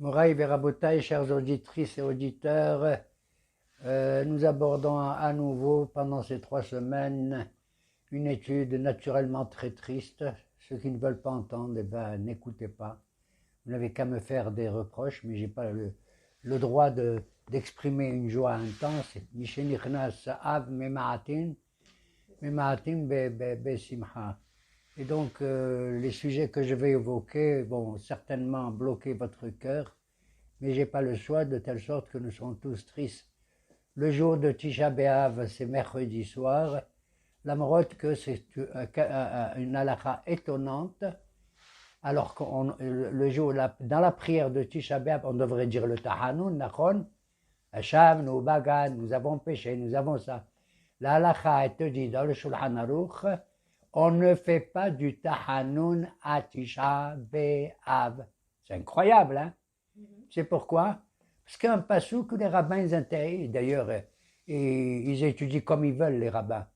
Moraï Verabotaï, chères auditrices et auditeurs, nous abordons à nouveau pendant ces 3 semaines une étude naturellement très triste. Ceux qui ne veulent pas entendre, eh ben, n'écoutez pas. Vous n'avez qu'à me faire des reproches, mais je n'ai pas le droit d'exprimer une joie intense. Mishenichnas av memaatin, memaatin be simcha. Et donc, les sujets que je vais évoquer vont certainement bloquer votre cœur, mais je n'ai pas le choix, de telle sorte que nous serons tous tristes. Le jour de Tisha B'Av, c'est mercredi soir. La marotte que c'est une halakha étonnante, alors que le jour, dans la prière de Tisha B'Av, on devrait dire le Tahanun, Nachon, Hacham, nous bagan, nous avons péché, nous avons ça. La halakha, elle te dit dans le Shulchan Aruch, on ne fait pas du Tahanun à Tisha B'Av. C'est incroyable, hein? C'est pourquoi? Parce qu'un passou que les rabbins intègrent, d'ailleurs, ils étudient comme ils veulent, les rabbins.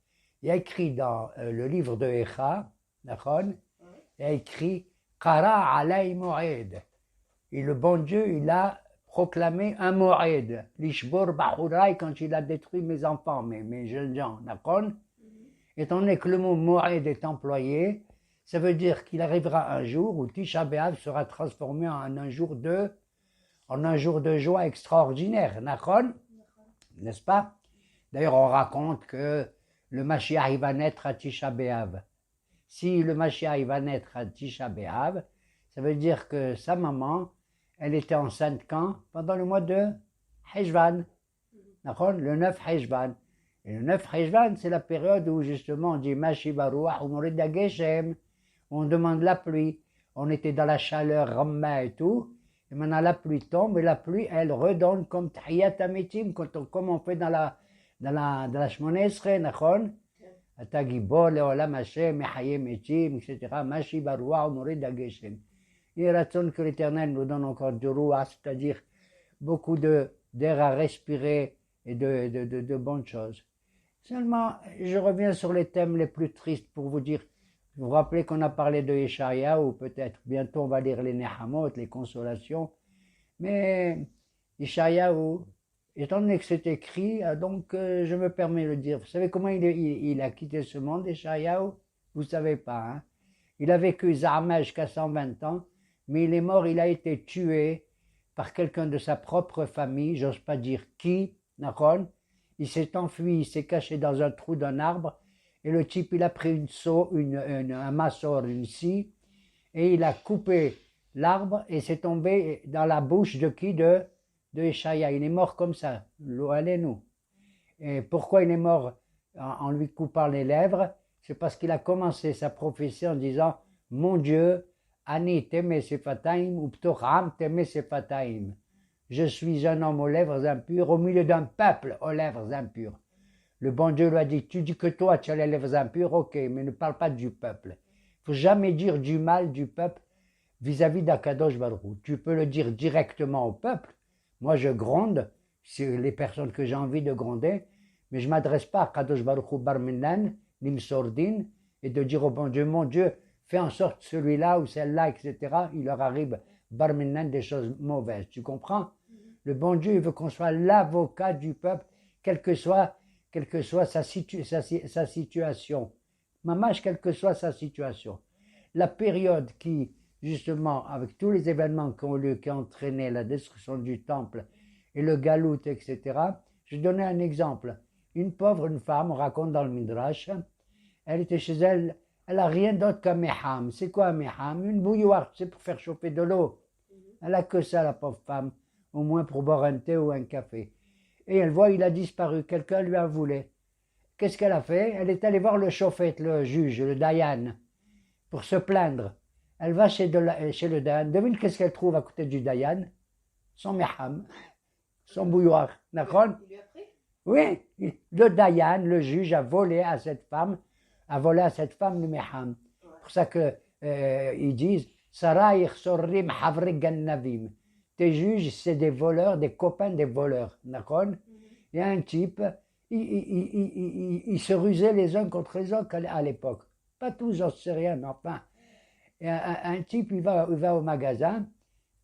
Il y a écrit dans le livre de Echa, il y a écrit Kara alay mo'ed. Et le bon Dieu, il a proclamé un mo'ed. Lishbor bahurai, quand il a détruit mes enfants, mes jeunes gens, d'accord? Étant donné que le mot mo'ed est employé, ça veut dire qu'il arrivera un jour où Tisha B'Av sera transformé en un jour de joie extraordinaire, n'est-ce pas? D'ailleurs, on raconte que le Mashiach va naître à Tisha B'Av. Si le Mashiach va naître à Tisha B'Av, ça veut dire que sa maman, elle était enceinte quand? Pendant le mois de Heshvan, le 9 Heshvan. Et le 9 Heshvan, c'est la période où justement on dit Mashivaruach ou Morida Geshem, on demande la pluie. On était dans la chaleur, Ramma et tout. Et maintenant la pluie tombe et la pluie, elle redonne comme Tahiyat Amitim, comme on fait dans la Shmoneh Esrei, Nachon? אתה גיבור לעולם השם, מחיה מתים, etc. Mashi barua ומוריד הגשם. Il est raison que l'Éternel nous donne encore du roi, c'est-à-dire beaucoup d'air à respirer et de bonnes choses. Seulement, je reviens sur les thèmes les plus tristes pour vous dire, vous vous rappelez qu'on a parlé de Yeshayahu, ou peut-être bientôt on va lire les Nehamot, les consolations, mais Yeshayahu, étant donné que c'est écrit, donc je me permets de le dire. Vous savez comment il a quitté ce monde, Yeshayahu? Vous ne savez pas, hein? Il a vécu Zahama jusqu'à 120 ans, mais il est mort, il a été tué par quelqu'un de sa propre famille, j'ose pas dire qui, Nachon. Il s'est enfui, il s'est caché dans un trou d'un arbre, et le type, il a pris un massor, une scie, et il a coupé l'arbre, et c'est tombé dans la bouche de qui? De Yeshaya. Il est mort comme ça, nous. Et pourquoi il est mort en lui coupant les lèvres? C'est parce qu'il a commencé sa prophétie en disant « Mon Dieu, Ani teme sefataim ou ptocham teme sefataim » Je suis un homme aux lèvres impures au milieu d'un peuple aux lèvres impures. Le bon Dieu lui a dit, tu dis que toi tu as les lèvres impures, ok, mais ne parle pas du peuple. Il ne faut jamais dire du mal du peuple vis-à-vis d'Akadosh Baruch Hu. Tu peux le dire directement au peuple. Moi je gronde, c'est les personnes que j'ai envie de gronder, mais je ne m'adresse pas à Akadosh Baruch Hu Barminan, Nimsordin, et de dire au bon Dieu, mon Dieu, fais en sorte celui-là ou celle-là, etc., il leur arrive Barminan des choses mauvaises. Tu comprends? Le bon Dieu, il veut qu'on soit l'avocat du peuple, quelle que soit sa situation. Mamash, quelle que soit sa situation. La période qui, justement, avec tous les événements qui ont lieu, qui ont entraîné la destruction du temple et le galout, etc., je vais donner un exemple. Une femme, on raconte dans le Midrash, elle était chez elle, elle n'a rien d'autre qu'un meham. C'est quoi un meham? Une bouilloire, c'est pour faire chauffer de l'eau. Elle n'a que ça, la pauvre femme, au moins pour boire un thé ou un café. Et elle voit, il a disparu, quelqu'un lui a volé. Qu'est-ce qu'elle a fait? Elle est allée voir le chauffet, le juge, le Dayan, pour se plaindre. Elle va chez le Dayan. Devine qu'est-ce qu'elle trouve à côté du Dayan? Son meham, son bouilloire. D'accord? Oui, le Dayan, le juge, a volé à cette femme le meham. C'est pour ça que ils disent Sarayich sorrim havre gannavim. Tes juges, c'est des voleurs, des copains des voleurs. D'accord? Il y a un type, ils se rusaient les uns contre les autres à l'époque. Pas tous, j'en sais rien, mais enfin. Et un type, il va au magasin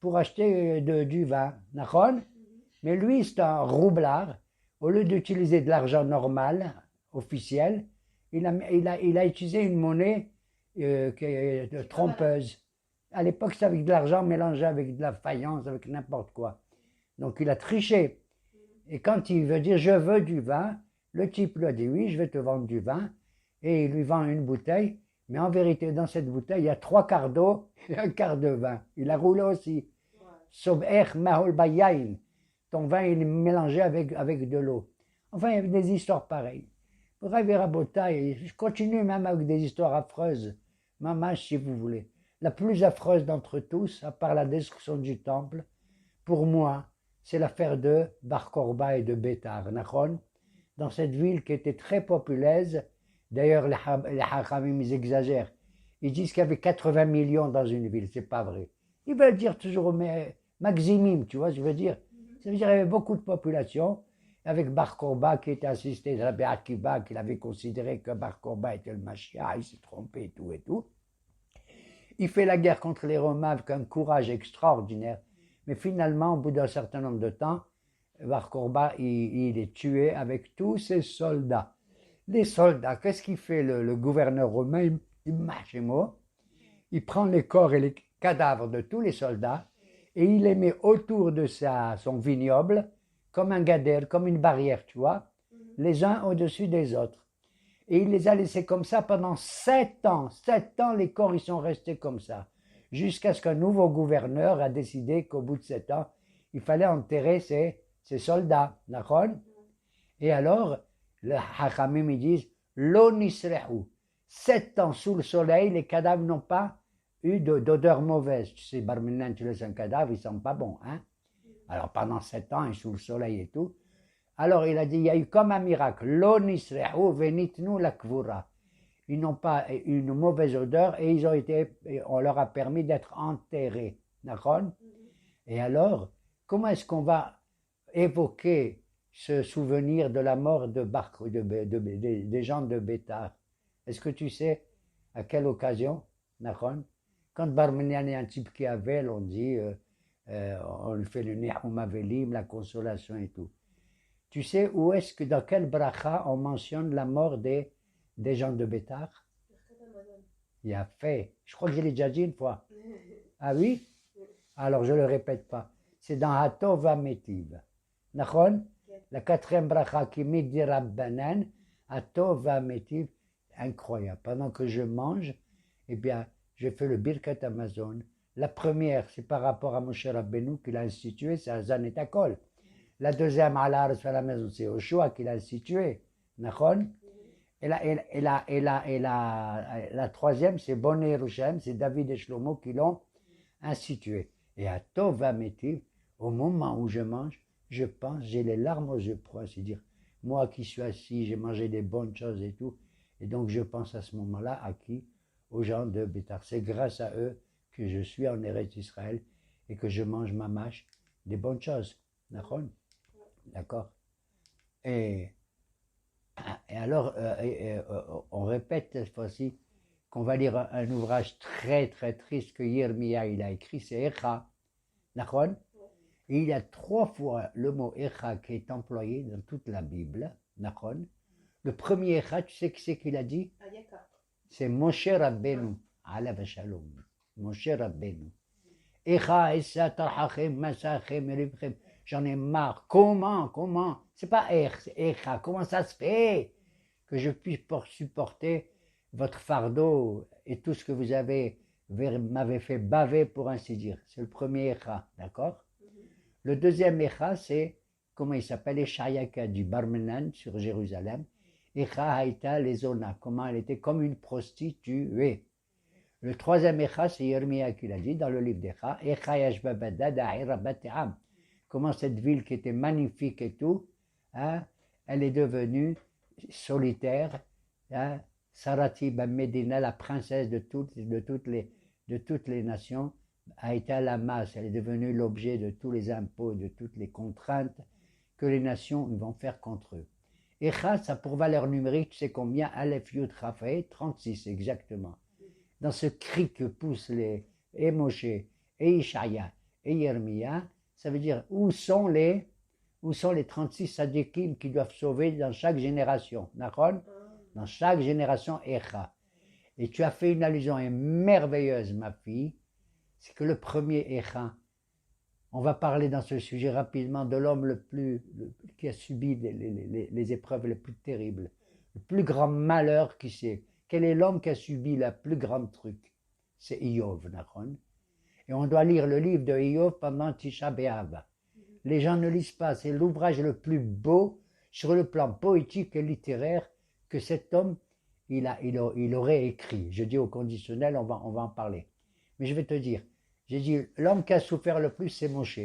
pour acheter du vin, d'accord? Mais lui, c'est un roublard. Au lieu d'utiliser de l'argent normal, officiel, il a utilisé une monnaie qui est trompeuse. À l'époque, c'est avec de l'argent mélangé avec de la faïence, avec n'importe quoi. Donc il a triché. Et quand il veut dire je veux du vin, le type lui a dit oui, je vais te vendre du vin. Et il lui vend une bouteille. Mais en vérité, dans cette bouteille, il y a 3 quarts d'eau et 1 quart de vin. Il a roulé aussi. Sauf mahol bayain. Ton vin, il est mélangé avec de l'eau. Enfin, il y avait des histoires pareilles. Bref, Rabotai, je continue même avec des histoires affreuses. Mamash, si vous voulez. La plus affreuse d'entre tous, à part la destruction du temple, pour moi, c'est l'affaire de Bar Korba et de Bétar, dans cette ville qui était très populaire. D'ailleurs, les Hachamim, ils exagèrent. Ils disent qu'il y avait 80 millions dans une ville, c'est pas vrai. Ils veulent dire toujours maximum, tu vois, je veux dire. Ça veut dire qu'il y avait beaucoup de population, avec Bar Korba qui était assisté de Rabbi Akiva, qu'il avait considéré que Bar Korba était le Mashiach, il s'est trompé et tout et tout. Il fait la guerre contre les Romains avec un courage extraordinaire, mais finalement, au bout d'un certain nombre de temps, Bar Korba, il est tué avec tous ses soldats. Les soldats, qu'est-ce qu'il fait le gouverneur romain? Il prend les corps et les cadavres de tous les soldats et il les met autour de son vignoble comme un gadel, comme une barrière, tu vois, les uns au-dessus des autres. Et il les a laissés comme ça pendant 7 ans. 7 ans, les corps, ils sont restés comme ça. Jusqu'à ce qu'un nouveau gouverneur a décidé qu'au bout de 7 ans, il fallait enterrer ses soldats. D'accord? Et alors, les Hachamim, ils disent, Lo nisrehu. 7 ans sous le soleil, les cadavres n'ont pas eu d'odeur mauvaise. Tu sais, Barminan, tu laisses un cadavre, il sent pas bon, hein? Alors pendant 7 ans, et sous le soleil et tout. Alors il a dit, il y a eu comme un miracle. Lo nisrehu venitnu la kvura. Ils n'ont pas une mauvaise odeur et on leur a permis d'être enterrés. D'accord? Et alors, comment est-ce qu'on va évoquer ce souvenir de la mort des gens de Bétar? Est-ce que tu sais à quelle occasion? D'accord? Quand Barmenian est un type qui avait, on dit, on fait le Nihum Avelim, la consolation et tout. Tu sais où est-ce que, dans quel bracha on mentionne la mort des gens de Bétar? Il a fait. Je crois que je l'ai déjà dit une fois. Ah oui? Alors je ne le répète pas. C'est dans Hatov Metiv. Nachon? La 4e bracha qui midi Rabbanan, Hatov Metiv. Incroyable. Pendant que je mange, eh bien, je fais le Birkat Amazon. La première, c'est par rapport à Moshe Rabbeinu qu'il a institué, c'est Azan et Takol. La deuxième, à la maison, c'est Oshua qui l'a institué. Nachon? Et la troisième, c'est Boné Yerushalayim, c'est David et Shlomo qui l'ont institué. Et à Tova Metiv, au moment où je mange, je pense, j'ai les larmes aux yeux, pour ainsi dire. Moi qui suis assis, j'ai mangé des bonnes choses et tout. Et donc je pense à ce moment-là à qui? Aux gens de Bétar. C'est grâce à eux que je suis en Eretz Israël et que je mange ma mâche des bonnes choses. D'accord? Et alors, on répète cette fois-ci qu'on va lire un ouvrage très très triste que Yirmiya il a écrit, c'est Echa. D'accord? Et il y a 3 fois le mot Echa qui est employé dans toute la Bible. D'accord? Le premier Echa, tu sais qui c'est qu'il a dit? C'est Moshe Rabbeinu, alav shalom. Moshe Rabbeinu. Echa, essa, tarhachem, masachem, ribchem. J'en ai marre. Comment? C'est pas c'est Echa. Comment ça se fait que je puisse supporter votre fardeau et tout ce que vous m'avez fait baver, pour ainsi dire? C'est le premier Echa, d'accord? Le deuxième Echa, c'est, comment il s'appelle? Eshaya qui a dit Barmenan sur Jérusalem. Echa Haïta Lezona, comment elle était comme une prostituée. Le troisième Echa, c'est Yirmiya qui l'a dit dans le livre d'Echa. Echa Yashbabada Da'ira Bateam. Comment cette ville qui était magnifique et tout, hein, elle est devenue solitaire. Hein, Sarati Medina, la princesse de toutes les nations, a été à la masse. Elle est devenue l'objet de tous les impôts, de toutes les contraintes que les nations vont faire contre eux. Echa, ça pour valeur numérique, tu sais combien? Aleph Yud Chafé, 36 exactement. Dans ce cri que poussent les Moshe et Ishaya et Yermia, ça veut dire où sont les 36 sadikim qui doivent sauver dans chaque génération. D'accord? Dans chaque génération, Echa. Et tu as fait une allusion merveilleuse, ma fille, c'est que le premier Echa, on va parler dans ce sujet rapidement de l'homme qui a subi les épreuves les plus terribles, le plus grand malheur qui c'est. Quel est l'homme qui a subi le plus grand truc? C'est Iyov, d'accord? Et on doit lire le livre de Iyov pendant Tisha B'Av. Les gens ne lisent pas, c'est l'ouvrage le plus beau sur le plan poétique et littéraire que cet homme il aurait écrit. Je dis au conditionnel, on va en parler. Mais je vais te dire, j'ai dit, l'homme qui a souffert le plus, c'est Moshe.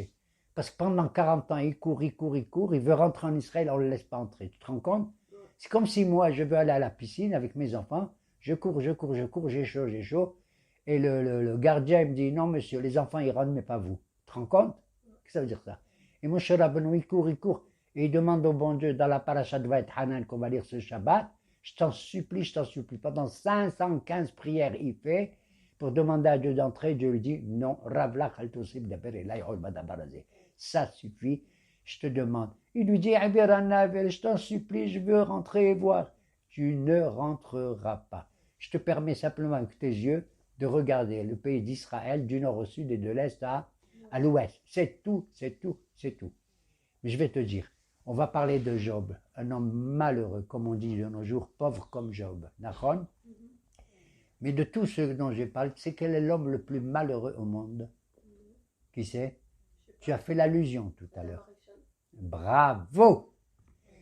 Parce que pendant 40 ans, il court, il veut rentrer en Israël, on ne le laisse pas entrer. Tu te rends compte? C'est comme si moi, je veux aller à la piscine avec mes enfants, je cours, j'ai chaud. Et le gardien me dit, non monsieur, les enfants ils rentrent, mais pas vous. Tu te rends compte? Qu'est-ce que ça veut dire ça? Et Moshe Rabbeinu, il court. Et il demande au bon Dieu, dans la paracha de Vaet Hanan qu'on va lire ce Shabbat, je t'en supplie. Pendant 515 prières, il fait, pour demander à Dieu d'entrer, Dieu lui dit, non, Ravlach al-Tosib d'Aber ça suffit, je te demande. Il lui dit, je t'en supplie, je veux rentrer et voir. Tu ne rentreras pas. Je te permets simplement avec tes yeux de regarder le pays d'Israël du nord au sud et de l'est à l'ouest. C'est tout. Mais je vais te dire, on va parler de Job, un homme malheureux, comme on dit de nos jours, pauvre comme Job. D'accord? Mais de tous ceux dont je parle, c'est quel est l'homme le plus malheureux au monde? Qui c'est? Tu as fait l'allusion tout à l'heure. Bravo!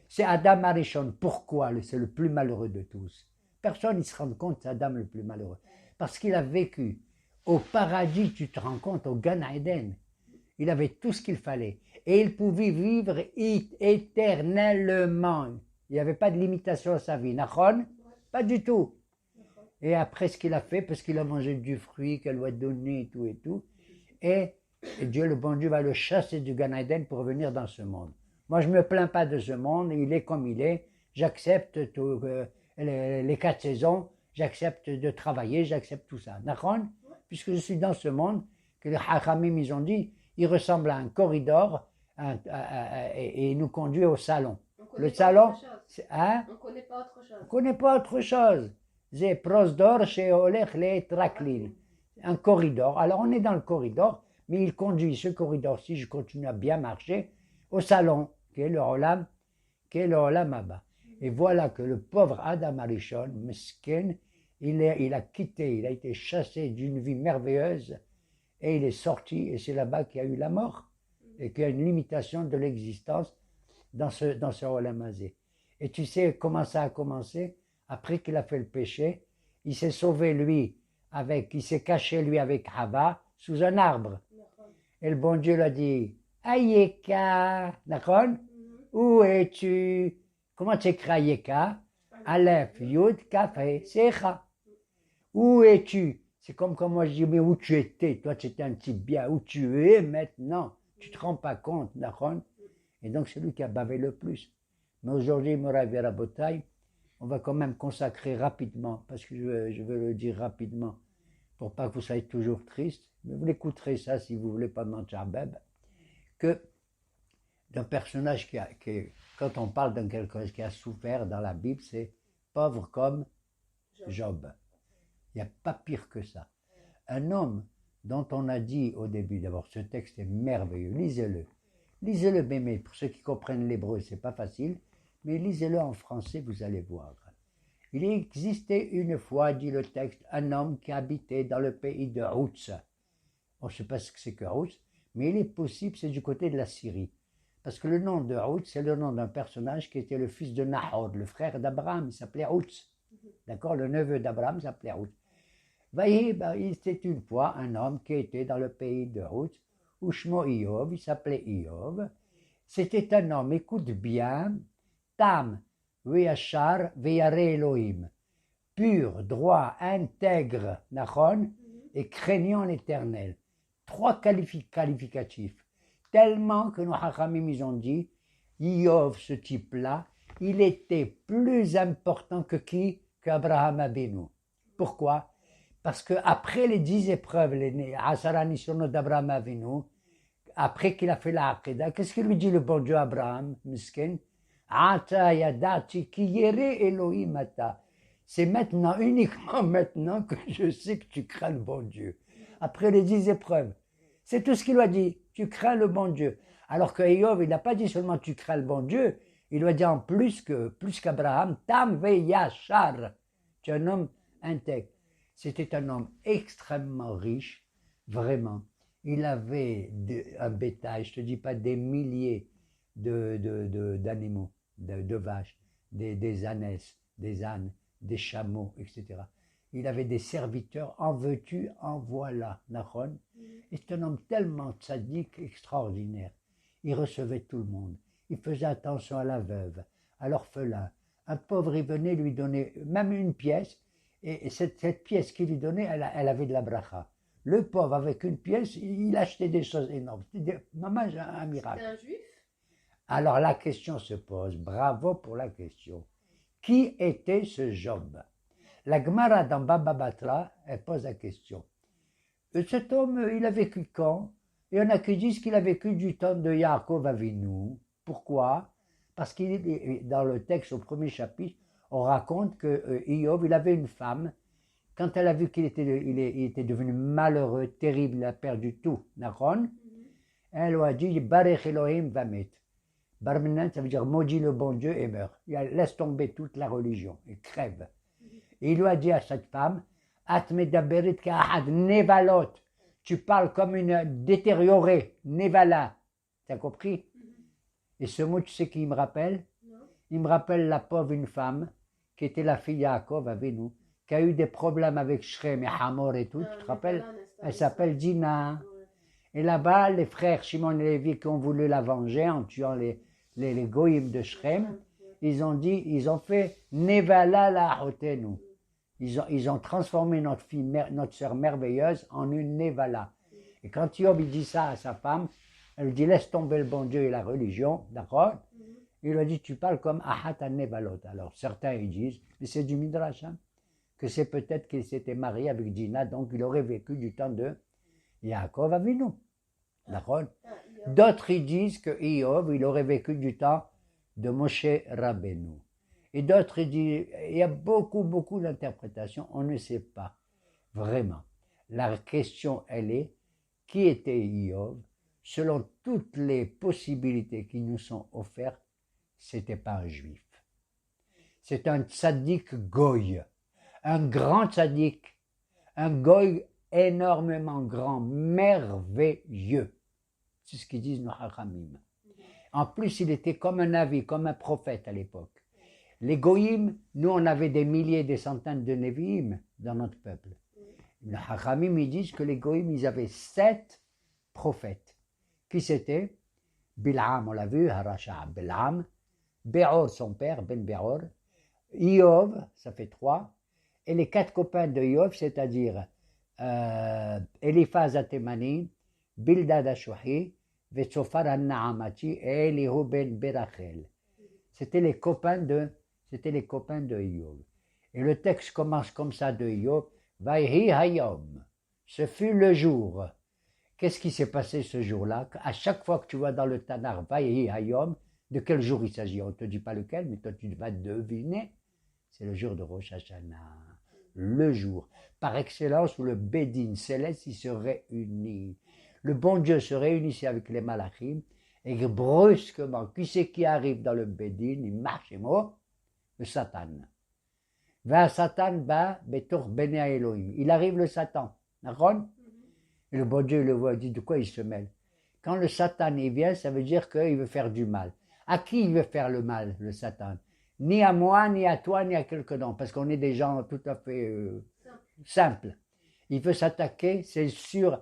C'est Adam Arishon. Pourquoi c'est le plus malheureux de tous? Personne ne se rend compte, c'est Adam le plus malheureux. Parce qu'il a vécu au paradis, tu te rends compte, au Gan Eden. Il avait tout ce qu'il fallait. Et il pouvait vivre éternellement. Il n'y avait pas de limitation à sa vie. Nachon? Pas du tout. Et après ce qu'il a fait, parce qu'il a mangé du fruit qu'elle lui a donné et tout. Et Dieu, le bon Dieu, va le chasser du Gan Eden pour venir dans ce monde. Moi, je ne me plains pas de ce monde. Il est comme il est. J'accepte les 4 saisons. J'accepte de travailler. J'accepte tout ça. D'accord? Puisque je suis dans ce monde, que les Hachamim, ils ont dit, il ressemble à un corridor et il nous conduit au salon. Le salon, on ne connaît pas autre chose. On ne connaît pas autre chose. C'est prosdor chez Olech les Traklin. Un corridor. Alors on est dans le corridor, mais il conduit ce corridor-ci, je continue à bien marcher, au salon, qui est le Olam Abba. Et voilà que le pauvre Adam Arishon, meskin, il a quitté, il a été chassé d'une vie merveilleuse, et il est sorti, et c'est là-bas qu'il y a eu la mort, et qu'il y a une limitation de l'existence dans ce Olam Azé. Et tu sais comment ça a commencé? Après qu'il a fait le péché, il s'est sauvé il s'est caché lui avec Hava sous un arbre. Et le bon Dieu lui a dit, Ayeka, d'accord? Où es-tu? Comment tu écris Ayeka? Aleph, Yud, Kafé, Secha. Où es-tu? C'est comme quand moi je dis, mais où tu étais? Toi tu étais un petit bien. Où tu es maintenant? Tu ne te rends pas compte, d'accord? Et donc c'est lui qui a bavé le plus. Mais aujourd'hui, Moravi Rabotai, on va quand même consacrer rapidement, parce que je veux le dire rapidement, pour pas que vous soyez toujours triste, mais vous l'écouterez ça si vous voulez pendant Tcharbeb, que d'un personnage quand on parle d'un quelqu'un qui a souffert dans la Bible, c'est pauvre comme Job. Il n'y a pas pire que ça. Un homme dont on a dit au début, d'abord ce texte est merveilleux, lisez-le mémé, pour ceux qui comprennent l'hébreu, c'est pas facile, mais lisez-le en français, vous allez voir. Il existait une fois, dit le texte, un homme qui habitait dans le pays de Houtz. On ne sait pas ce que c'est que Houtz, mais il est possible, c'est du côté de la Syrie. Parce que le nom de Houtz, c'est le nom d'un personnage qui était le fils de Nahor, le frère d'Abraham, il s'appelait Houtz. D'accord, le neveu d'Abraham s'appelait Houtz. Il était une fois un homme qui était dans le pays de Houtz, où Shmo Iyov, il s'appelait Iyov. C'était un homme, écoute bien, Tam, Veyachar, Veyare Elohim, pur, droit, intègre, Nachon, et craignant l'Éternel. 3 qualificatifs. Tellement que nos Hachamim, ils ont dit, Iyov, ce type-là, il était plus important que qui? Qu'Abraham Avinu. Pourquoi? Parce qu'après les 10 épreuves, les Asara Nisonot d'Abraham Avinu, après qu'il a fait la Aqidah, qu'est-ce qu'il lui dit le bon Dieu à Abraham, miskin? Ata yadati ki yere Elohim ata. C'est maintenant, uniquement maintenant que je sais que tu crains le bon Dieu. Après les 10 épreuves. C'est tout ce qu'il lui a dit. Tu crains le bon Dieu. Alors que Eov, il n'a pas dit seulement tu crains le bon Dieu. Il lui a dit en plus qu'Abraham, Tam ve yachar. Tu es un homme intègre. C'était un homme extrêmement riche, vraiment. Il avait un bétail, je ne te dis pas des milliers d'animaux, de vaches, des ânesses, des ânes, des chameaux, etc. Il avait des serviteurs, en veux-tu, en voilà, Nahon. C'est un homme tellement tzaddik, extraordinaire. Il recevait tout le monde. Il faisait attention à la veuve, à l'orphelin. Un pauvre, il venait lui donner même une pièce, et cette pièce qu'il lui donnait, elle avait de la bracha. Le pauvre, avec une pièce, il achetait des choses énormes. C'était un miracle. C'était un juif? Alors la question se pose, bravo pour la question. Qui était ce Job? La Gemara dans Baba Batra, elle pose la question. Cet homme, il a vécu quand? Il y en a qui disent qu'il a vécu du temps de Yaakov Avinu. Pourquoi? Parce qu'il dans le texte au premier chapitre, on raconte que Iyov, il avait une femme. Quand elle a vu qu'il était devenu malheureux, terrible, il a perdu tout, Nahon, elle lui a dit Barech Elohim vamet. Barmenan, ça veut dire maudit le bon Dieu et meurt. Laisse tomber toute la religion et crève. Et il lui a dit à cette femme At medaberit ka'ahad nevalot. Tu parles comme une détériorée, nevala. T'as compris? Et ce mot, tu sais qui il me rappelle? Non. Il me rappelle la pauvre une femme qui était la fille Yaakov Avinu, qui a eu des problèmes avec Shrem et Hamor et tout, tu te rappelles? Elle s'appelle Dina. Ouais. Et là-bas, les frères Shimon et Lévi qui ont voulu la venger en tuant les goïms de Shrem, ils ont fait Nevala la Hotenu. Ils ont transformé notre sœur merveilleuse en une Nevala. Et quand Yob dit ça à sa femme, elle lui dit laisse tomber le bon Dieu et la religion, d'accord? Il lui a dit tu parles comme Ahat Nevalot. Alors certains ils disent, mais c'est du Midrash, hein, que c'est peut-être qu'il s'était marié avec Dina, donc il aurait vécu du temps de Yaakov Avinu. D'accord? D'autres ils disent que Iyov, il aurait vécu du temps de Moshe Rabbeinu. Et d'autres ils disent, il y a beaucoup d'interprétations, on ne sait pas vraiment. La question elle est, qui était Iyov? Selon toutes les possibilités qui nous sont offertes, c'était pas un juif. C'est un tzaddik goy, un grand tzaddik, un goy énormément grand, merveilleux. C'est ce qu'ils disent nos hachamim. En plus, il était comme un navi, comme un prophète à l'époque. Les goyim, nous on avait des milliers, des centaines de neviim dans notre peuple. Les hachamim, ils disent que les goyim, ils avaient 7 prophètes. Qui c'était? Bil'am, on l'a vu, Harasha Bil'am, Be'or, son père, Ben Be'or, Iyov, ça fait 3, et les 4 copains de Iyov, c'est-à-dire Eliphaz Atemani, Bildad Ashuhi, Vetzofar An-Naamati et Elihu Ben Berachel. C'était les copains de Iyov. Et le texte commence comme ça de Iyov, Vayhi Hayom. Ce fut le jour. Qu'est-ce qui s'est passé ce jour-là? À chaque fois que tu vois dans le Tanakh Vayhi Hayom, de quel jour il s'agit? On ne te dit pas lequel, mais toi tu vas deviner. C'est le jour de Rosh Hashanah. Le jour, par excellence, où le Bédine céleste il se réunit. Le bon Dieu se réunissait avec les malachim, et brusquement, qui c'est qui arrive dans le Bédine? Il marche et mot, le Satan. Va Satan, va, betor bene Elohim. Il arrive le Satan, d'accord? Et le bon Dieu le voit, il dit de quoi il se mêle. Quand le Satan il vient, ça veut dire qu'il veut faire du mal. À qui il veut faire le mal, le Satan? Ni à moi, ni à toi, ni à quelqu'un d'autre, parce qu'on est des gens tout à fait simples. Il veut s'attaquer, c'est sûr,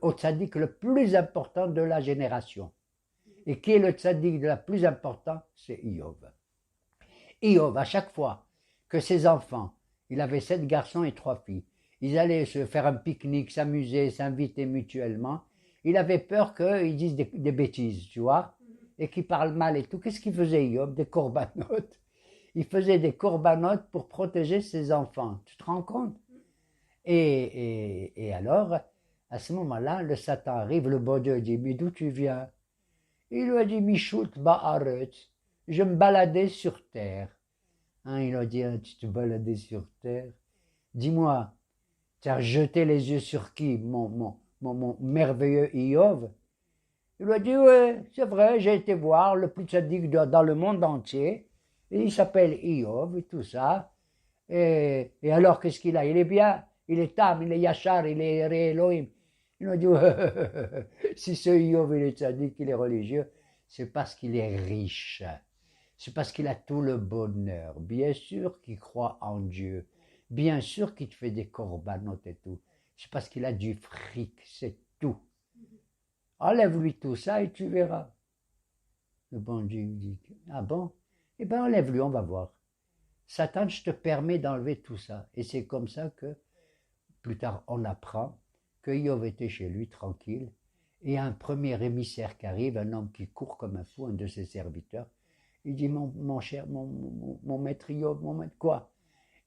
au tzaddik le plus important de la génération. Et qui est le tzaddik le plus important? C'est Iyov. Iyov, à chaque fois que ses enfants, il avait 7 garçons et 3 filles, ils allaient se faire un pique-nique, s'amuser, s'inviter mutuellement, il avait peur qu'ils disent des bêtises, tu vois, et qu'ils parlent mal et tout. Qu'est-ce qu'il faisait Iyov? Des corbanotes. Il faisait des corbanotes pour protéger ses enfants. Tu te rends compte? Et alors, À ce moment-là, le Satan arrive, le bon Dieu dit, mais d'où tu viens? Il lui a dit, Michout Ba'aret, je me baladais sur terre. Hein, il a dit, hein, tu te baladais sur terre? Dis-moi, tu as jeté les yeux sur qui? Mon merveilleux Iov? Il lui a dit, oui, c'est vrai, j'ai été voir le plus sadique dans le monde entier. Et il s'appelle Iov et tout ça. Et alors, qu'est-ce qu'il a? Il est bien, il est Tam, il est Yachar, il est Ré Elohim. Il a dit, si ce Iov, il est sadique, il est religieux, c'est parce qu'il est riche. C'est parce qu'il a tout le bonheur. Bien sûr qu'il croit en Dieu. Bien sûr qu'il te fait des corbanotes et tout. C'est parce qu'il a du fric, c'est tout. Enlève-lui tout ça et tu verras. Le bon Dieu dit, ah bon? Eh bien enlève-lui, on va voir. Satan, je te permets d'enlever tout ça. Et c'est comme ça que, plus tard, on apprend que Iov était chez lui, tranquille, et un premier émissaire qui arrive, un homme qui court comme un fou, un de ses serviteurs, il dit, mon cher, mon maître Iov, mon maître, quoi?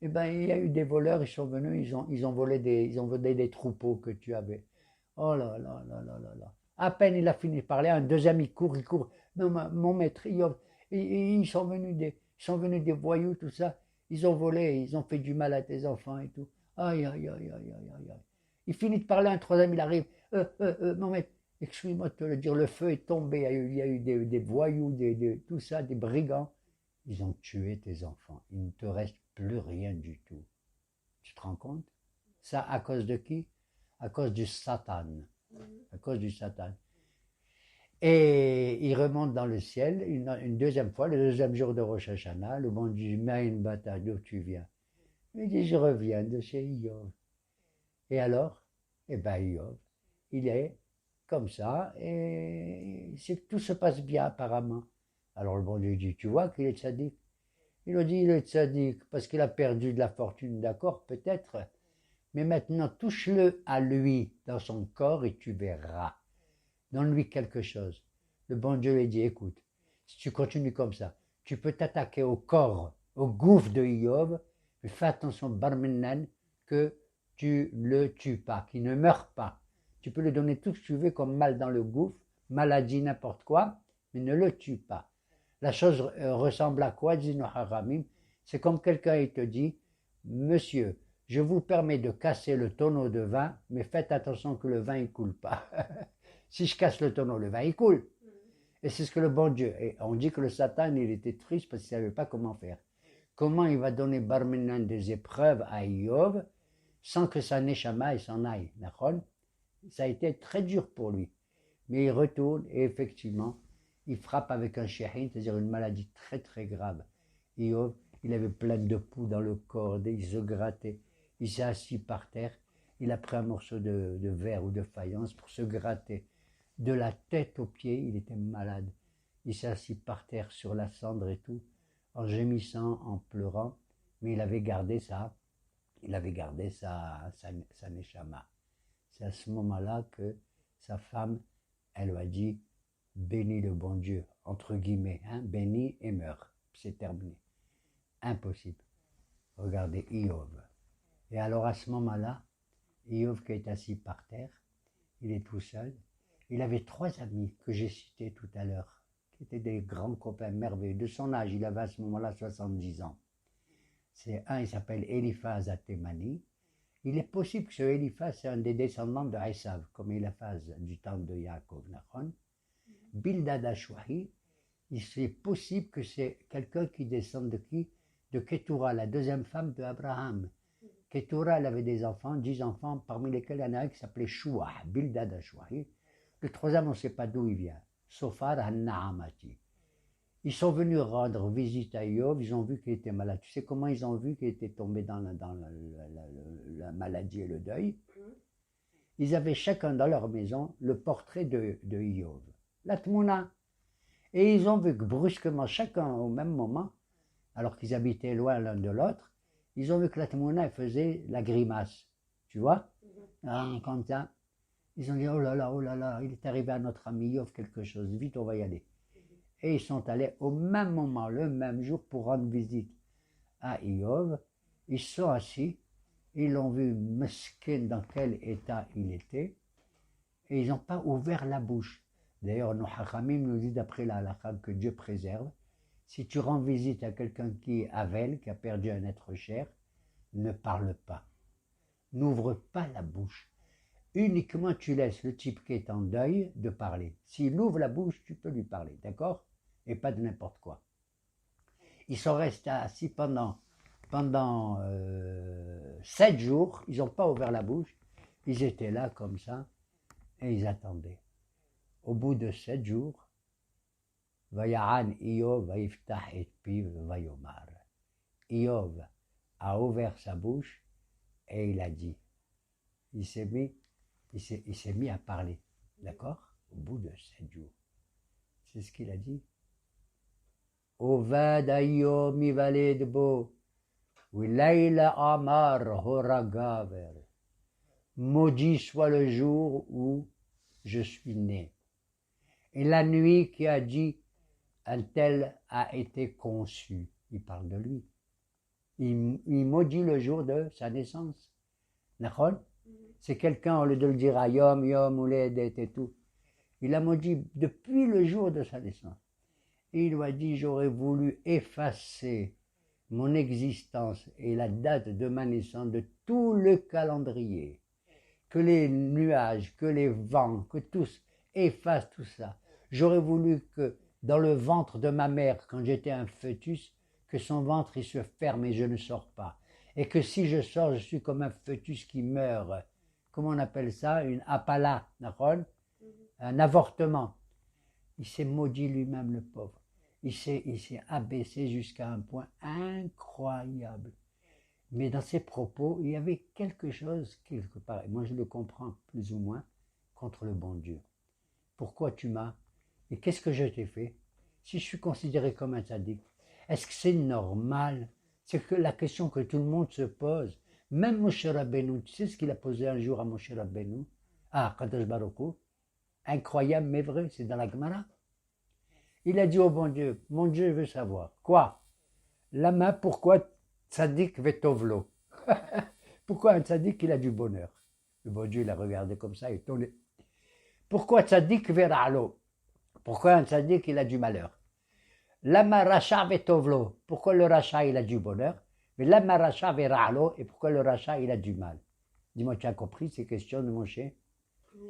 Eh bien, il y a eu des voleurs, ils sont venus, ils ont volé des troupeaux que tu avais. Oh là là là là là là. À peine il a fini de parler, un deuxième il court. Non, mon maître Iov, ils sont venus des voyous, tout ça. Ils ont volé, ils ont fait du mal à tes enfants et tout. Aïe, aïe, aïe, aïe, aïe, aïe. Il finit de parler, un troisième, il arrive. Mon maître, excuse-moi de te le dire, le feu est tombé. Il y a eu des voyous, tout ça, des brigands. Ils ont tué tes enfants. Il ne te reste plus rien du tout. Tu te rends compte? Ça à cause de qui? À cause du Satan. À cause du Satan. Et il remonte dans le ciel une deuxième fois, le deuxième jour de Rosh Hashanah. Le bon Dieu dit, mais une bataille, d'où tu viens? Il dit, je reviens de chez Iov. Et alors? Eh bien, Iov, il est comme ça, et tout se passe bien apparemment. Alors le bon Dieu dit, tu vois qu'il est sadique? Il a dit, il est sadique parce qu'il a perdu de la fortune, d'accord, peut-être, mais maintenant touche-le à lui dans son corps et tu verras. Donne-lui quelque chose. Le bon Dieu lui dit, écoute, si tu continues comme ça, tu peux t'attaquer au corps, au gouffre de Iov, mais fais attention, Barmenan, que tu le tues pas, qu'il ne meure pas. Tu peux lui donner tout ce que tu veux comme mal dans le gouffre, maladie, n'importe quoi, mais ne le tue pas. La chose ressemble à quoi, disent nos haramim? C'est comme quelqu'un il te dit, monsieur, je vous permets de casser le tonneau de vin, mais faites attention que le vin ne coule pas. Si je casse le tonneau, le vin il coule. Et c'est ce que le bon Dieu. Et on dit que le Satan, il était triste parce qu'il ne savait pas comment faire. Comment il va donner Barmenan des épreuves à Iov sans que sa neshama il s'en aille. Ça a été très dur pour lui. Mais il retourne et effectivement, il frappe avec un shéhin, c'est-à-dire une maladie très très grave. Iov, il avait plein de poux dans le corps, il se grattait. Il s'est assis par terre, il a pris un morceau de verre ou de faïence pour se gratter. De la tête aux pieds, il était malade. Il s'est assis par terre sur la cendre et tout, en gémissant, en pleurant, mais il avait gardé sa neshama. C'est à ce moment-là que sa femme, elle lui a dit, bénis le bon Dieu, entre guillemets, hein, bénis et meurs. C'est terminé. Impossible. Regardez Iov. Et alors à ce moment-là, Iov qui est assis par terre, il est tout seul. Il avait 3 amis que j'ai cités tout à l'heure, qui étaient des grands copains merveilleux. De son âge, il avait à ce moment-là 70 ans. C'est un, il s'appelle Eliphaz Atemani. Il est possible que ce Eliphaz, c'est un des descendants de Esav, comme Eliphaz du temps de Yaakov, Nachon. Bildad Ashwahi, c'est possible que c'est quelqu'un qui descend de qui? De Ketura, la deuxième femme de Abraham. Ketura, elle avait des enfants, 10 enfants, parmi lesquels il y en a un qui s'appelait Shua, Bildad Ashwahi. Le troisième, on ne sait pas d'où il vient. Sofar Han-Nahamati. Ils sont venus rendre visite à Iov, ils ont vu qu'il était malade. Tu sais comment ils ont vu qu'il était tombé dans la maladie et le deuil? Ils avaient chacun dans leur maison le portrait de Iov, la Tmouna. Et ils ont vu que brusquement, chacun au même moment, alors qu'ils habitaient loin l'un de l'autre, ils ont vu que la Tmouna faisait la grimace. Tu vois? Comme ça. Ils ont dit, oh là là, il est arrivé à notre ami Iov quelque chose, vite on va y aller. Et ils sont allés au même moment, le même jour, pour rendre visite à Iov. Ils sont assis, ils l'ont vu mesquin dans quel état il était. et ils n'ont pas ouvert la bouche. D'ailleurs, nos hachamim nous disent d'après la halakha que Dieu préserve. Si tu rends visite à quelqu'un qui est avel, qui a perdu un être cher, ne parle pas. N'ouvre pas la bouche. Uniquement tu laisses le type qui est en deuil de parler. S'il ouvre la bouche, tu peux lui parler, d'accord? Et pas de n'importe quoi. Ils sont restés assis pendant 7 jours, ils n'ont pas ouvert la bouche, ils étaient là comme ça, et ils attendaient. Au bout de 7 jours, Vaya'an Iyov vayiftah et piv vayomar. Iyov a ouvert sa bouche et il a dit. Il s'est mis à parler, d'accord? Au bout de 7 jours. C'est ce qu'il a dit. Ovad Ayom Ivaled Bo, Wilayla Amar Horagaver. Maudit soit le jour où je suis né. Et la nuit qui a dit un tel a été conçu. Il parle de lui. Il maudit le jour de sa naissance. D'accord? C'est quelqu'un, au lieu de le dire à Yom, Yom, Ouledet et tout, il a maudit depuis le jour de sa naissance. Et il lui a dit, j'aurais voulu effacer mon existence et la date de ma naissance de tout le calendrier. Que les nuages, que les vents, que tous effacent tout ça. J'aurais voulu que dans le ventre de ma mère, quand j'étais un fœtus, que son ventre il se ferme et je ne sors pas. Et que si je sors, je suis comme un fœtus qui meurt. Comment on appelle ça? Une apala, d'accord? Un avortement. Il s'est maudit lui-même, le pauvre. Il s'est abaissé jusqu'à un point incroyable. Mais dans ses propos, il y avait quelque chose, quelque part, et moi je le comprends plus ou moins, contre le bon Dieu. Pourquoi tu m'as? Et qu'est-ce que je t'ai fait? Si je suis considéré comme un tzaddik, est-ce que c'est normal? C'est que la question que tout le monde se pose. Même Moshe Rabbeinu, tu sais ce qu'il a posé un jour à Moshe Rabbeinu? Ah, Kadosh Baruch Hu, incroyable mais vrai, c'est dans la Gemara. Il a dit au bon Dieu, mon Dieu veut savoir. Quoi? La main, pourquoi tzaddik vetovlo? Pourquoi un tzaddik il a du bonheur? Le bon Dieu il a regardé comme ça et tourné. Pourquoi tzaddik veralo? Pourquoi un tzaddik il a du malheur? Lama racha vetovlo? Pourquoi le racha il a du bonheur? Mais lama racha veralo? Et pourquoi le racha il a du mal? Dis-moi, tu as compris ces questions de Moshe?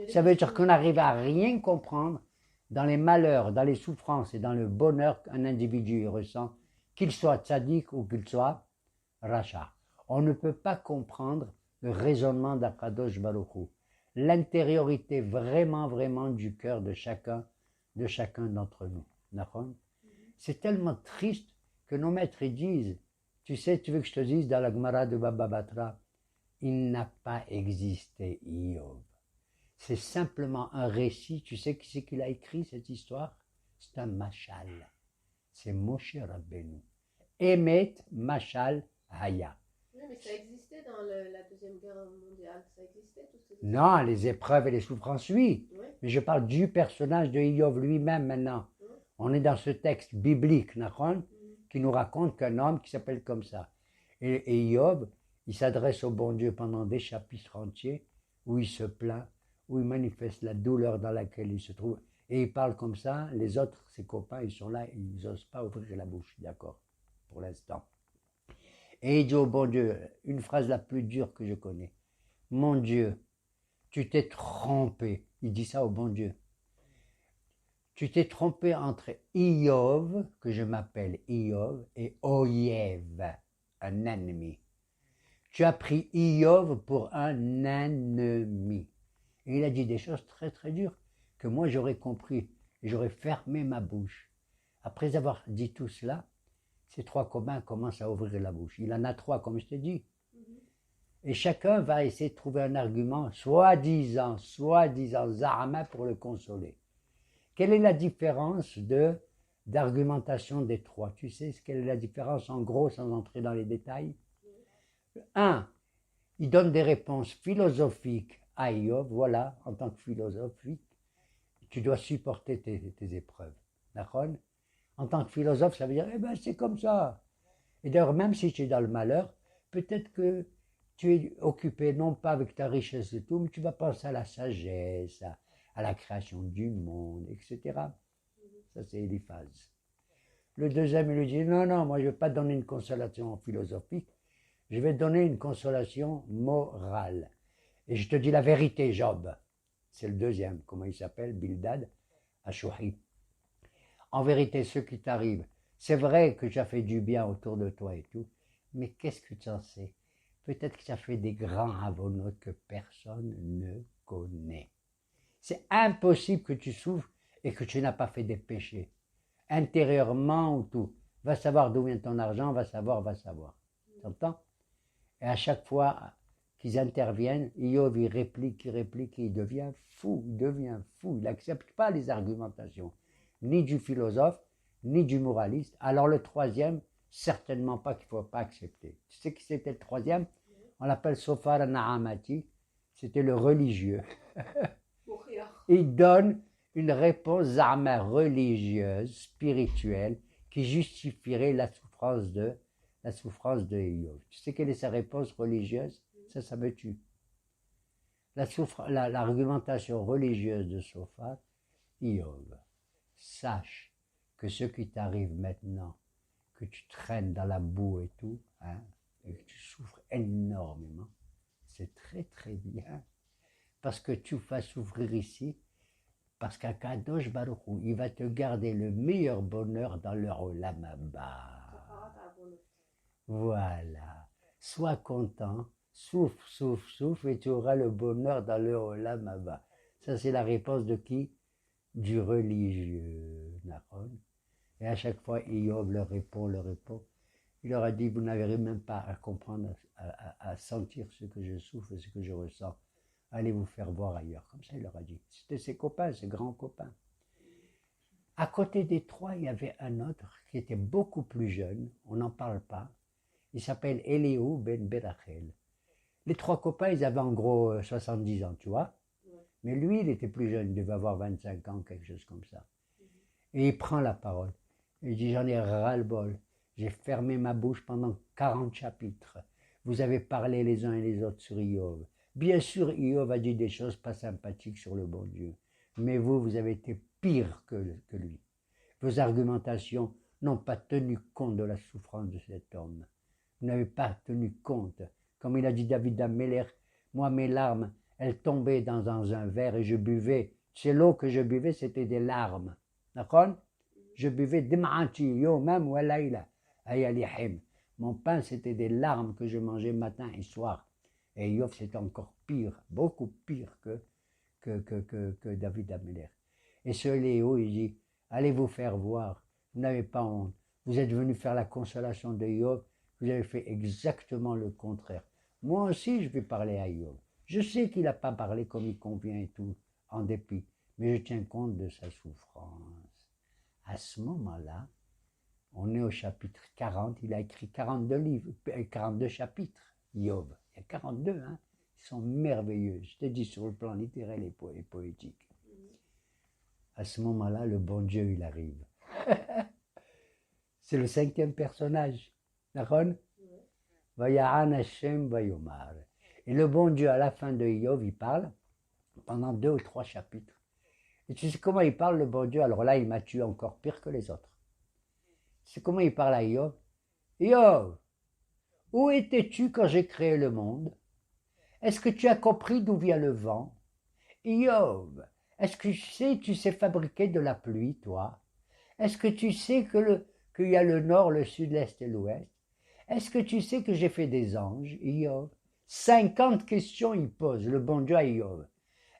Ça veut dire qu'on n'arrive à rien comprendre dans les malheurs, dans les souffrances et dans le bonheur qu'un individu ressent, qu'il soit tzaddik ou qu'il soit racha. On ne peut pas comprendre le raisonnement d'Akadosh Baruch Hu, l'intériorité vraiment, vraiment du cœur de chacun d'entre nous. C'est tellement triste que nos maîtres disent, tu sais, tu veux que je te dise dans la Gemara de Baba Batra, il n'a pas existé Iyov. C'est simplement un récit. Tu sais qui c'est qui l'a écrit cette histoire? C'est un machal. C'est Moshe Rabbeinu. Emet Machal Haya. Oui, mais ça existait dans la Deuxième Guerre mondiale. Ça existait tout ça? Non, les épreuves et les souffrances, oui. Mais je parle du personnage de Iyov lui-même maintenant. On est dans ce texte biblique, qui nous raconte qu'un homme qui s'appelle comme ça. Et Iyov, il s'adresse au bon Dieu pendant des chapitres entiers où il se plaint, où il manifeste la douleur dans laquelle il se trouve. Et il parle comme ça, les autres, ses copains, ils sont là, ils n'osent pas ouvrir la bouche, d'accord, pour l'instant. Et il dit au bon Dieu, une phrase la plus dure que je connais. Mon Dieu, tu t'es trompé. Il dit ça au bon Dieu. Tu t'es trompé entre Iyov, que je m'appelle Iyov, et Oyev, un ennemi. Tu as pris Iyov pour un ennemi. Et il a dit des choses très très dures que moi j'aurais compris et j'aurais fermé ma bouche. Après avoir dit tout cela, ces 3 copains commencent à ouvrir la bouche. Il en a 3 comme je t'ai dit. Et chacun va essayer de trouver un argument, soi-disant Zahama pour le consoler. Quelle est la différence d'argumentation des 3? Tu sais quelle est la différence en gros sans entrer dans les détails? 1. Il donne des réponses philosophiques à Iyov, voilà, en tant que philosophe, tu dois supporter tes épreuves. D'accord? En tant que philosophe, ça veut dire, c'est comme ça. Et d'ailleurs, même si tu es dans le malheur, peut-être que tu es occupé non pas avec ta richesse et tout, mais tu vas penser à la sagesse, à la création du monde, etc. Ça, c'est Eliphaz. Le deuxième, il lui dit, non, non, moi, je ne vais pas donner une consolation philosophique, je vais donner une consolation morale. Et je te dis la vérité, Job. C'est le deuxième, comment il s'appelle, Bildad Ashouhi. En vérité, ce qui t'arrive, c'est vrai que tu as fait du bien autour de toi et tout, mais qu'est-ce que tu en sais? Peut-être que tu as fait des grands avonotes que personne ne connaît. C'est impossible que tu souffres et que tu n'as pas fait des péchés. Intérieurement ou tout. Va savoir d'où vient ton argent, va savoir. Tu entends? Et à chaque fois qu'ils interviennent, Iov, il réplique, il devient fou, il n'accepte pas les argumentations, ni du philosophe, ni du moraliste. Alors le troisième, certainement pas qu'il ne faut pas accepter. Tu sais qui c'était le troisième? On l'appelle Sofar Naamati, c'était le religieux. Il donne une réponse zama religieuse, spirituelle, qui justifierait la souffrance de Iov. Tu sais quelle est sa réponse religieuse? Ça me tue. L'argumentation religieuse de Sophar, Iov, sache que ce qui t'arrive maintenant, que tu traînes dans la boue et tout, hein, et que tu souffres énormément, c'est très très bien. Parce que tu vas souffrir ici, parce qu'Akadosh Baruch Hu, il va te garder le meilleur bonheur dans le Olam Haba. Voilà. Sois content, souffre, et tu auras le bonheur dans le Olam Haba. Ça, c'est la réponse de qui? Du religieux, Nahon. Et à chaque fois, Iov leur répond. Il leur a dit, vous n'arrivez même pas à comprendre, à sentir ce que je souffre et ce que je ressens. Allez vous faire voir ailleurs. Comme ça, il leur a dit. C'était ses copains, ses grands copains. À côté des trois, il y avait un autre qui était beaucoup plus jeune. On n'en parle pas. Il s'appelle Elihu ben Berachel. Les trois copains, ils avaient en gros 70 ans, tu vois. Mais lui, il était plus jeune. Il devait avoir 25 ans, quelque chose comme ça. Et il prend la parole. Il dit, j'en ai ras-le-bol. J'ai fermé ma bouche pendant 40 chapitres. Vous avez parlé les uns et les autres sur Iov. Bien sûr, Iov a dit des choses pas sympathiques sur le bon Dieu. Mais vous avez été pire que lui. Vos argumentations n'ont pas tenu compte de la souffrance de cet homme. Vous n'avez pas tenu compte. Comme il a dit David Ameller, moi mes larmes, elles tombaient dans un verre et je buvais. C'est l'eau que je buvais, c'était des larmes. D'accord? Je buvais dim'ati yomam wa layla ayalihim. Mon pain, c'était des larmes que je mangeais matin et soir. Et Iov, c'était encore pire, beaucoup pire que David Ameller. Et ce Léo, il dit, allez vous faire voir, vous n'avez pas honte. Vous êtes venu faire la consolation de Iov, vous avez fait exactement le contraire. Moi aussi, je vais parler à Iov. Je sais qu'il n'a pas parlé comme il convient et tout, en dépit, mais je tiens compte de sa souffrance. À ce moment-là, on est au chapitre 40, il a écrit 42 livres, 42 chapitres, Iov. Il y a 42, hein. Ils sont merveilleux, je t'ai dit sur le plan littéral et poétique. À ce moment-là, le bon Dieu, il arrive. C'est le cinquième personnage. D'accord? Vaya'an Hashem vayomar. Et le bon Dieu, à la fin de Iov, il parle pendant 2 ou 3 chapitres. Et tu sais comment il parle, le bon Dieu? Alors là, il m'a tué encore pire que les autres. C'est comment il parle à Iov? Iov, où étais-tu quand j'ai créé le monde? Est-ce que tu as compris d'où vient le vent? Iov, est-ce que tu sais fabriquer de la pluie, toi? Est-ce que tu sais qu'il y a le nord, le sud, l'est et l'ouest? Est-ce que tu sais que j'ai fait des anges, Iov? 50 questions il pose, le bon Dieu à Iov.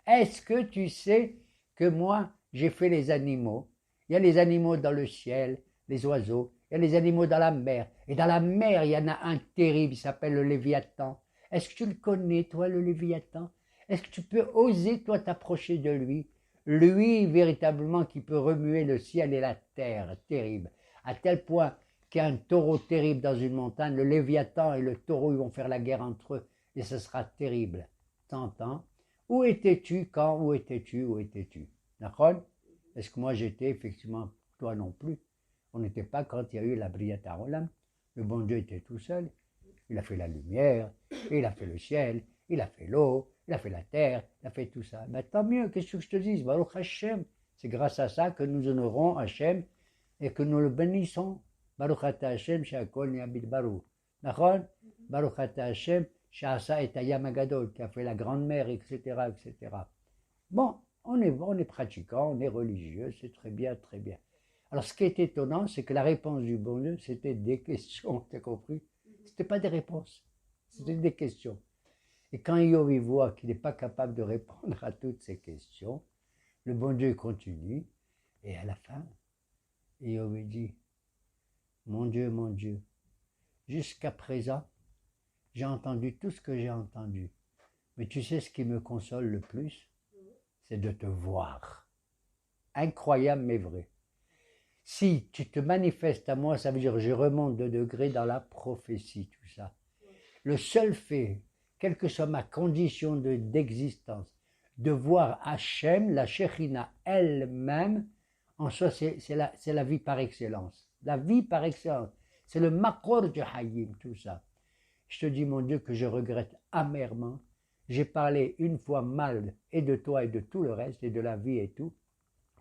Est-ce que tu sais que moi, j'ai fait les animaux? Il y a les animaux dans le ciel, les oiseaux, il y a les animaux dans la mer. Et dans la mer, il y en a un terrible, il s'appelle le Léviathan. Est-ce que tu le connais, toi, le Léviathan? Est-ce que tu peux oser, toi, t'approcher de lui? Lui, véritablement, qui peut remuer le ciel et la terre, terrible. À tel point qu'il y a un taureau terrible dans une montagne, le Léviathan et le taureau, ils vont faire la guerre entre eux, et ce sera terrible. T'entends? Où étais-tu quand? Où étais-tu? D'accord? Est-ce que moi j'étais effectivement, toi non plus? On n'était pas quand il y a eu la Briat Haolam. Le bon Dieu était tout seul. Il a fait la lumière, il a fait le ciel, il a fait l'eau, Il a fait la terre, il a fait tout ça. Ben, tant mieux, qu'est-ce que je te dis, Baruch Hashem. C'est grâce à ça que nous honorons Hashem et que nous le bénissons. Baruch ata Hashem, she'akol ni'abid baruch. D'accord? Baruch ata Hashem, she'asa et hayam hagadol, qui a fait la grande mer, etc., etc. Bon, on est pratiquant, on est religieux, c'est très bien, très bien. Alors, ce qui est étonnant, c'est que la réponse du bon Dieu, c'était des questions, tu as compris? C'était pas des réponses, c'était des questions. Et quand Iov voit qu'il n'est pas capable de répondre à toutes ces questions, le bon Dieu continue, et à la fin, Iov dit, mon Dieu, jusqu'à présent, j'ai entendu tout ce que j'ai entendu. Mais tu sais ce qui me console le plus? C'est de te voir. Incroyable mais vrai. Si tu te manifestes à moi, ça veut dire que je remonte de degré dans la prophétie, tout ça. Le seul fait, quelle que soit ma condition d'existence, de voir Hachem, la Shekhinah elle-même, en soi, c'est la vie par excellence. La vie par excellence. C'est le makor du Hayim, tout ça. Je te dis, mon Dieu, que je regrette amèrement. J'ai parlé une fois mal et de toi et de tout le reste, et de la vie et tout.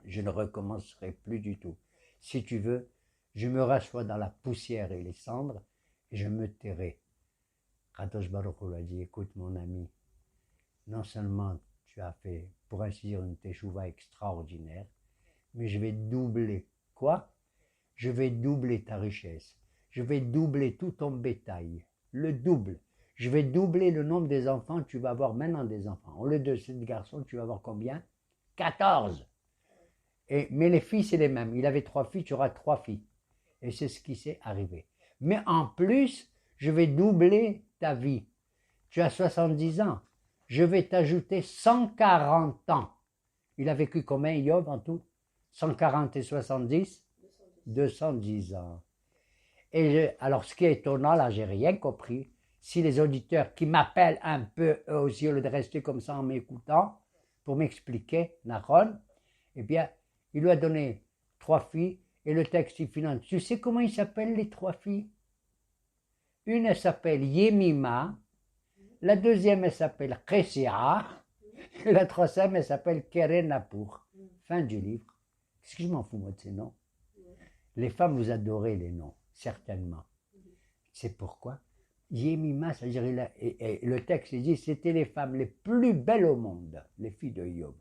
Je ne recommencerai plus du tout. Si tu veux, je me rassois dans la poussière et les cendres, et je me tairai. Kadosh Baruch Hu a dit, écoute mon ami, non seulement tu as fait, pour ainsi dire, une teshuva extraordinaire, mais je vais doubler. Quoi? Je vais doubler ta richesse. Je vais doubler tout ton bétail. Le double. Je vais doubler le nombre des enfants. Tu vas avoir maintenant des enfants. Au lieu de 7 garçons, tu vas avoir combien? 14. Mais les filles, c'est les mêmes. Il avait 3 filles, tu auras 3 filles. Et c'est ce qui s'est arrivé. Mais en plus, je vais doubler ta vie. Tu as 70 ans. Je vais t'ajouter 140 ans. Il a vécu combien, Iov, en tout? 140 et 70? 210 ans. Alors, ce qui est étonnant, là, j'ai rien compris. Si les auditeurs qui m'appellent un peu, eux aussi, au lieu de rester comme ça en m'écoutant, pour m'expliquer, Nahon, eh bien, il lui a donné 3 filles, et le texte, il finance. Tu sais comment ils s'appellent, les 3 filles? Une, elle s'appelle Yemima, la deuxième, elle s'appelle Chessia, et la troisième, elle s'appelle Kerenapur. Fin du livre. Qu'est-ce que je m'en fous, moi, de ces noms? Les femmes, vous adorez les noms, certainement. C'est pourquoi Yemima, c'est-à-dire, et le texte il dit, c'était les femmes les plus belles au monde, les filles de Iov.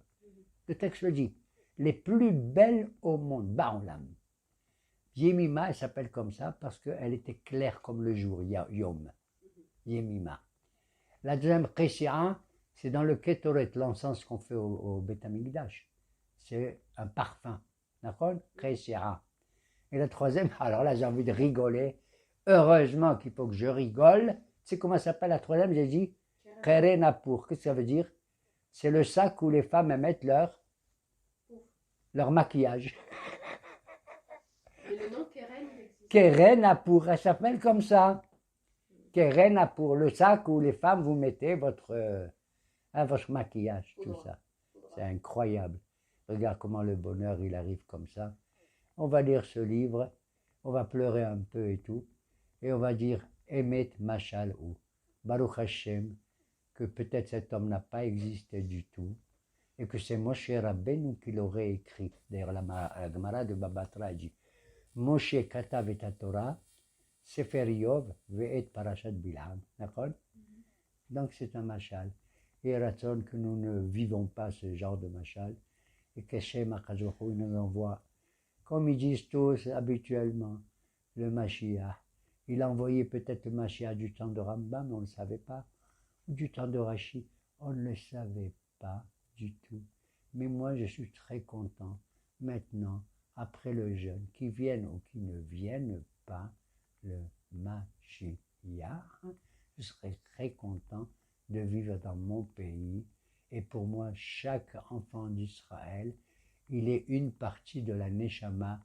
Le texte le dit, les plus belles au monde, Baolam. Yemima, elle s'appelle comme ça parce qu'elle était claire comme le jour, Yom. Yemima. La deuxième, Chessia, c'est dans le Ketoret, l'encens qu'on fait au Beth Amikdash. C'est un parfum. D'accord? Chessia. Et la troisième, alors là, j'ai envie de rigoler. Heureusement qu'il faut que je rigole. Tu sais comment ça s'appelle la troisième? J'ai dit Kerenapur. Qu'est-ce que ça veut dire? C'est le sac où les femmes mettent leur maquillage. Et le nom Keren, il existe. Kerenapur, elle s'appelle comme ça. Kerenapur, le sac où les femmes vous mettez votre maquillage, tout ça. C'est incroyable. Regarde comment le bonheur, il arrive comme ça. On va lire ce livre, on va pleurer un peu et tout, et on va dire Emet Machal ou Baruch Hashem, que peut-être cet homme n'a pas existé du tout, et que c'est Moshe Rabbeinu qui l'aurait écrit. D'ailleurs, la Gemara de Baba Batra dit Moshe Katav et Torah, Sefer Yov ve'et Parashat Bilham. D'accord? Donc c'est un machal. Et Ratson que nous ne vivons pas ce genre de machal, et qu'Hashem Akadosh nous envoie, comme ils disent tous habituellement, le Mashiach. Il a envoyé peut-être le Mashiach du temps de Rambam, on ne le savait pas, ou du temps de Rashi, on ne le savait pas du tout. Mais moi, je suis très content, maintenant, après le jeûne, qui vienne ou qui ne vienne pas, le Mashiach, je serai très content de vivre dans mon pays. Et pour moi, chaque enfant d'Israël, il est une partie de la Neshama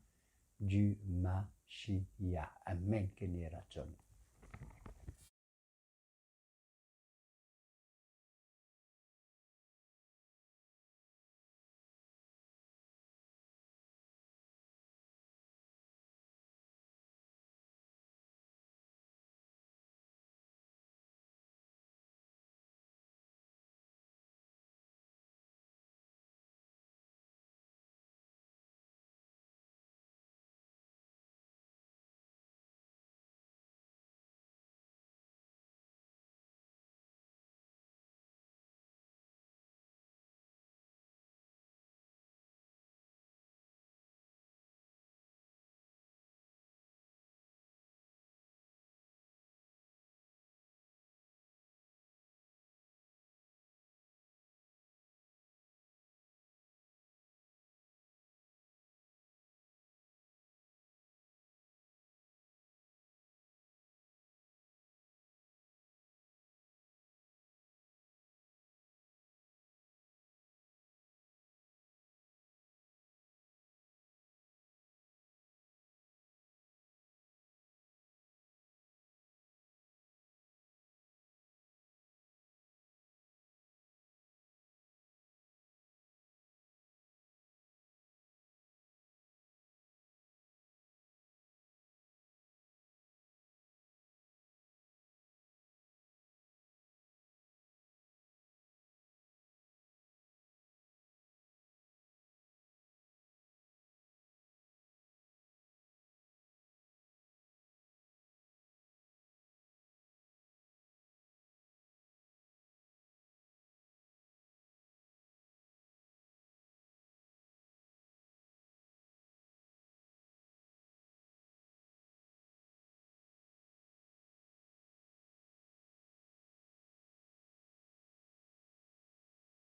du Mashiach. Amen, Keni Ratzon.